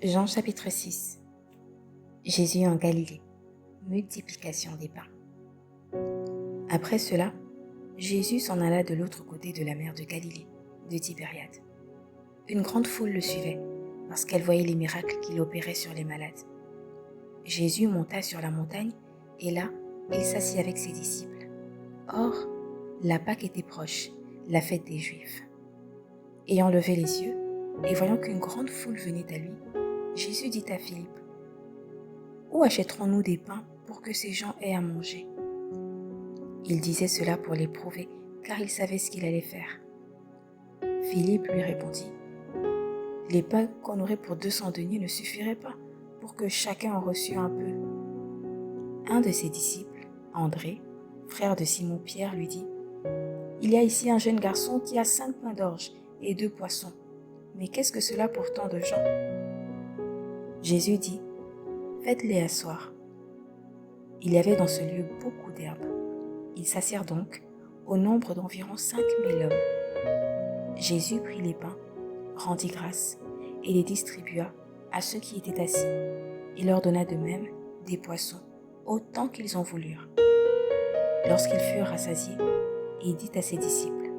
Jean chapitre 6. Jésus en Galilée. Multiplication des pains. Après cela, Jésus s'en alla de l'autre côté de la mer de Galilée, de Tibériade. Une grande foule le suivait, parce qu'elle voyait les miracles qu'il opérait sur les malades. Jésus monta sur la montagne, et là, il s'assit avec ses disciples. Or, la Pâque était proche, la fête des Juifs. Ayant levé les yeux, et voyant qu'une grande foule venait à lui, Jésus dit à Philippe, « Où achèterons-nous des pains pour que ces gens aient à manger ?» Il disait cela pour l'éprouver, car il savait ce qu'il allait faire. Philippe lui répondit, « Les pains qu'on aurait pour 200 deniers ne suffiraient pas pour que chacun en reçût un peu. » Un de ses disciples, André, frère de Simon-Pierre, lui dit, « Il y a ici un jeune garçon qui a 5 pains d'orge et 2 poissons. Mais qu'est-ce que cela pour tant de gens ?» Jésus dit, « Faites-les asseoir. » Il y avait dans ce lieu beaucoup d'herbes. Ils s'assirent donc, au nombre d'environ 5000 hommes. Jésus prit les pains, rendit grâce, et les distribua à ceux qui étaient assis. Il leur donna de même des poissons, autant qu'ils en voulurent. Lorsqu'ils furent rassasiés, il dit à ses disciples,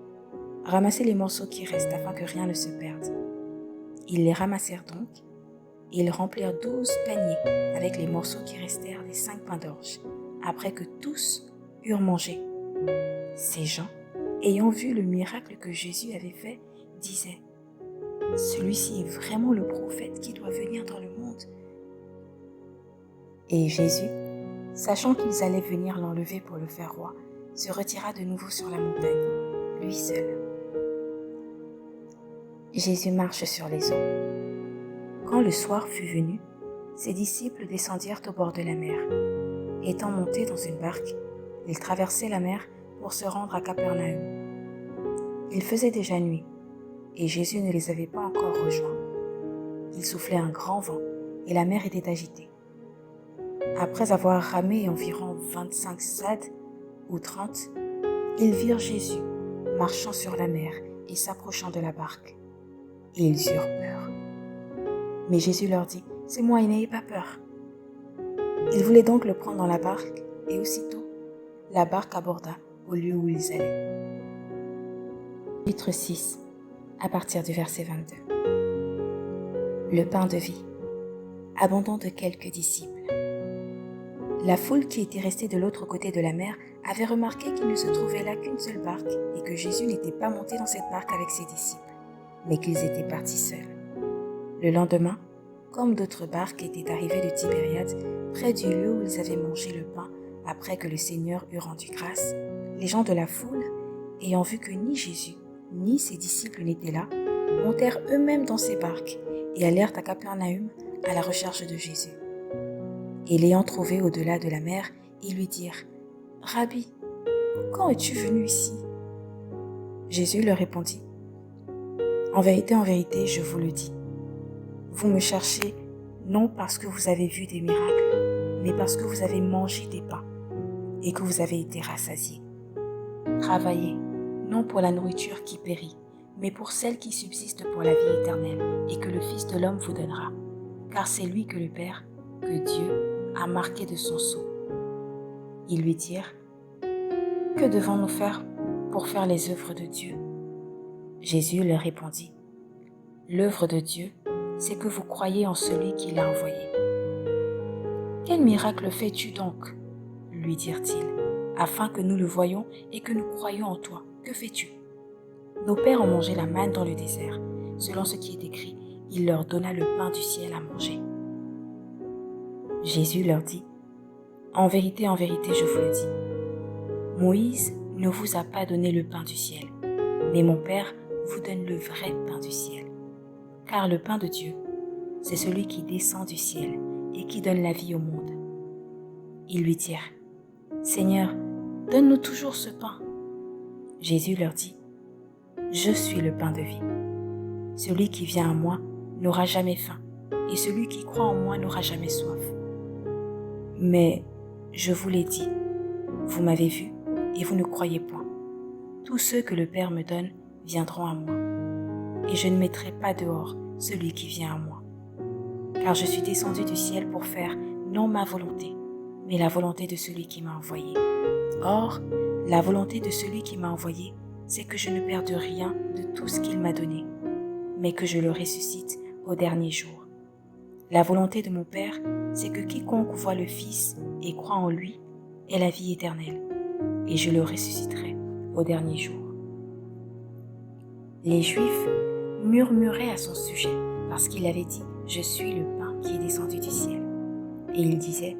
« Ramassez les morceaux qui restent afin que rien ne se perde. » Ils les ramassèrent donc, et ils remplirent 12 paniers avec les morceaux qui restèrent des 5 pains d'orge, après que tous eurent mangé. Ces gens, ayant vu le miracle que Jésus avait fait, disaient, « Celui-ci est vraiment le prophète qui doit venir dans le monde. » Et Jésus, sachant qu'ils allaient venir l'enlever pour le faire roi, se retira de nouveau sur la montagne, lui seul. Jésus marche sur les eaux. Quand le soir fut venu, ses disciples descendirent au bord de la mer. Étant montés dans une barque, ils traversaient la mer pour se rendre à Capernaüm. Il faisait déjà nuit, et Jésus ne les avait pas encore rejoints. Il soufflait un grand vent, et la mer était agitée. Après avoir ramé environ 25 sades ou 30, ils virent Jésus marchant sur la mer et s'approchant de la barque. Et ils eurent peur. Mais Jésus leur dit, « C'est moi, et n'ayez pas peur. » Ils voulaient donc le prendre dans la barque, et aussitôt, la barque aborda au lieu où ils allaient. Chapitre 6, à partir du verset 22. Le pain de vie. Abandon de quelques disciples. La foule qui était restée de l'autre côté de la mer avait remarqué qu'il ne se trouvait là qu'une seule barque et que Jésus n'était pas monté dans cette barque avec ses disciples, mais qu'ils étaient partis seuls. Le lendemain, comme d'autres barques étaient arrivées de Tibériade, près du lieu où ils avaient mangé le pain après que le Seigneur eut rendu grâce, les gens de la foule, ayant vu que ni Jésus ni ses disciples n'étaient là, montèrent eux-mêmes dans ces barques et allèrent à Capernaüm à la recherche de Jésus. Et l'ayant trouvé au-delà de la mer, ils lui dirent, « Rabbi, quand es-tu venu ici ?» Jésus leur répondit, « En vérité, je vous le dis. Vous me cherchez non parce que vous avez vu des miracles, mais parce que vous avez mangé des pains et que vous avez été rassasiés. Travaillez, non pour la nourriture qui périt, mais pour celle qui subsiste pour la vie éternelle et que le Fils de l'homme vous donnera, car c'est lui que le Père, que Dieu, a marqué de son sceau. » Ils lui dirent, « Que devons-nous faire pour faire les œuvres de Dieu ?» Jésus leur répondit, « L'œuvre de Dieu, c'est que vous croyez en celui qui l'a envoyé. »« Quel miracle fais-tu donc ?» lui dirent-ils, « afin que nous le voyions et que nous croyions en toi. Que fais-tu » ? Nos pères ont mangé la manne dans le désert. Selon ce qui est écrit, il leur donna le pain du ciel à manger. Jésus leur dit, « En vérité, je vous le dis, Moïse ne vous a pas donné le pain du ciel, mais mon Père vous donne le vrai pain du ciel. Car le pain de Dieu, c'est celui qui descend du ciel et qui donne la vie au monde. » Ils lui dirent, « Seigneur, donne-nous toujours ce pain. » Jésus leur dit, « Je suis le pain de vie. Celui qui vient à moi n'aura jamais faim, et celui qui croit en moi n'aura jamais soif. Mais je vous l'ai dit, vous m'avez vu et vous ne croyez point. Tous ceux que le Père me donne viendront à moi, et je ne mettrai pas dehors celui qui vient à moi. car je suis descendu du ciel pour faire non ma volonté, mais la volonté de celui qui m'a envoyé. Or, la volonté de celui qui m'a envoyé, c'est que je ne perde rien de tout ce qu'il m'a donné, mais que je le ressuscite au dernier jour. La volonté de mon Père, c'est que quiconque voit le Fils et croit en lui ait la vie éternelle, et je le ressusciterai au dernier jour. Les Juifs murmuraient à son sujet parce qu'il avait dit « Je suis le pain qui est descendu du ciel ». Et ils disaient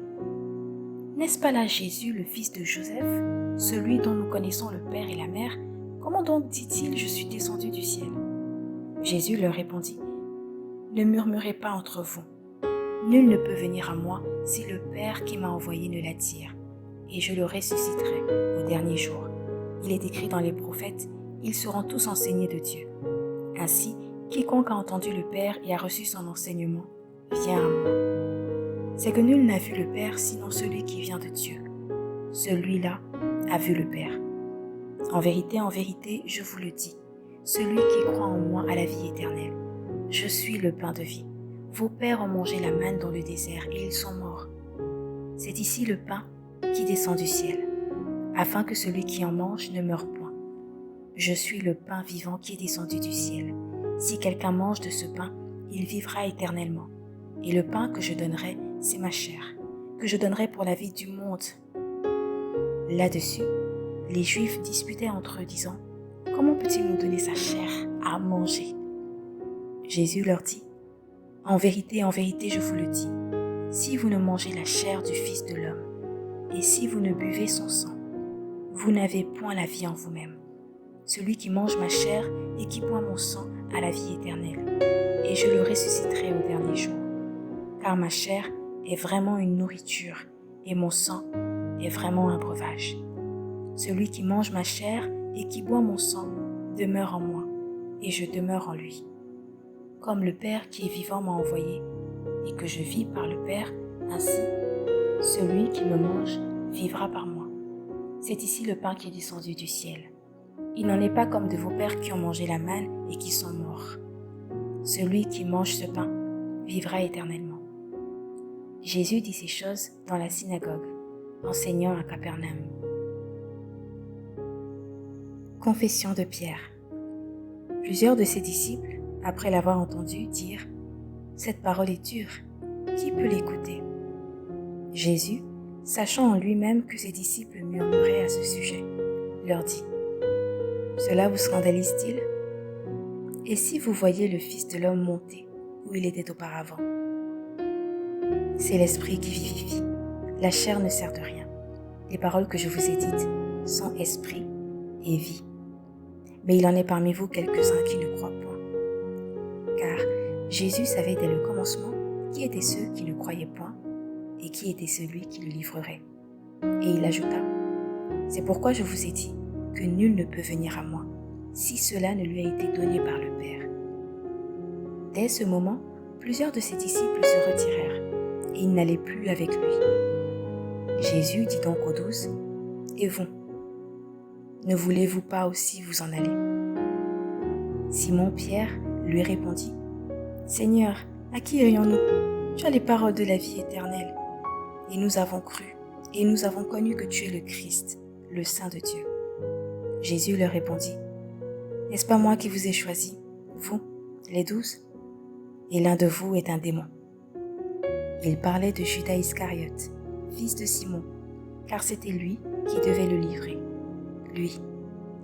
« N'est-ce pas là Jésus, le fils de Joseph, celui dont nous connaissons le Père et la Mère? Comment donc dit-il « Je suis descendu du ciel » ?» Jésus leur répondit « Ne murmurez pas entre vous. Nul ne peut venir à moi si le Père qui m'a envoyé ne l'attire, et je le ressusciterai au dernier jour. Il est écrit dans les prophètes, ils seront tous enseignés de Dieu. Ainsi, quiconque a entendu le Père et a reçu son enseignement, vient à moi. C'est que nul n'a vu le Père sinon celui qui vient de Dieu. Celui-là a vu le Père. En vérité, je vous le dis, celui qui croit en moi a la vie éternelle. Je suis le pain de vie. Vos pères ont mangé la manne dans le désert et ils sont morts. C'est ici le pain qui descend du ciel, afin que celui qui en mange ne meure point. Je suis le pain vivant qui est descendu du ciel. Si quelqu'un mange de ce pain, il vivra éternellement. Et le pain que je donnerai, c'est ma chair, que je donnerai pour la vie du monde. Là-dessus, les Juifs disputaient entre eux, disant « Comment peut-il nous donner sa chair à manger ?» Jésus leur dit « En vérité, je vous le dis, si vous ne mangez la chair du Fils de l'homme, et si vous ne buvez son sang, vous n'avez point la vie en vous-même. Celui qui mange ma chair et qui boit mon sang a la vie éternelle, et je le ressusciterai au dernier jour. Car ma chair est vraiment une nourriture, et mon sang est vraiment un breuvage. Celui qui mange ma chair et qui boit mon sang demeure en moi, et je demeure en lui. Comme le Père qui est vivant m'a envoyé, et que je vis par le Père, ainsi, celui qui me mange vivra par moi. C'est ici le pain qui est descendu du ciel. Il n'en est pas comme de vos pères qui ont mangé la manne et qui sont morts. Celui qui mange ce pain vivra éternellement. » Jésus dit ces choses dans la synagogue, enseignant à Capernaum. Confession de Pierre. Plusieurs de ses disciples, après l'avoir entendu, dirent « Cette parole est dure, qui peut l'écouter ?» Jésus, sachant en lui-même que ses disciples murmuraient à ce sujet, leur dit « Cela vous scandalise-t-il? Et si vous voyez le Fils de l'homme monter où il était auparavant? C'est l'Esprit qui vivifie, la chair ne sert de rien. Les paroles que je vous ai dites sont esprit et vie. Mais il en est parmi vous quelques-uns qui ne croient point. Car Jésus savait dès le commencement qui étaient ceux qui ne croyaient point et qui était celui qui le livrerait. Et il ajouta, « C'est pourquoi je vous ai dit que nul ne peut venir à moi, si cela ne lui a été donné par le Père. » Dès ce moment, plusieurs de ses disciples se retirèrent, et ils n'allaient plus avec lui. Jésus dit donc aux 12, « Et vous, ne voulez-vous pas aussi vous en aller ?» Simon-Pierre lui répondit, « Seigneur, à qui irions-nous? Tu as les paroles de la vie éternelle. Et nous avons cru, et nous avons connu que tu es le Christ, le Saint de Dieu. » Jésus leur répondit, « N'est-ce pas moi qui vous ai choisi, vous, les 12? Et l'un de vous est un démon. » Il parlait de Judas Iscariote, fils de Simon, car c'était lui qui devait le livrer, lui,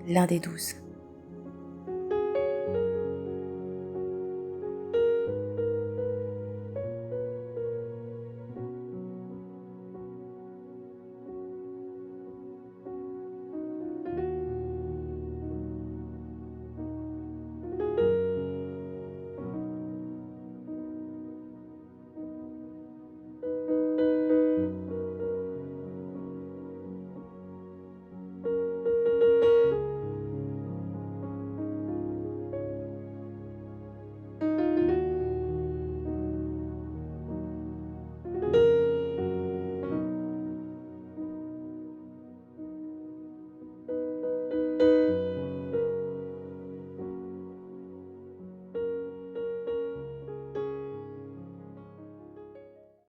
l'un des 12.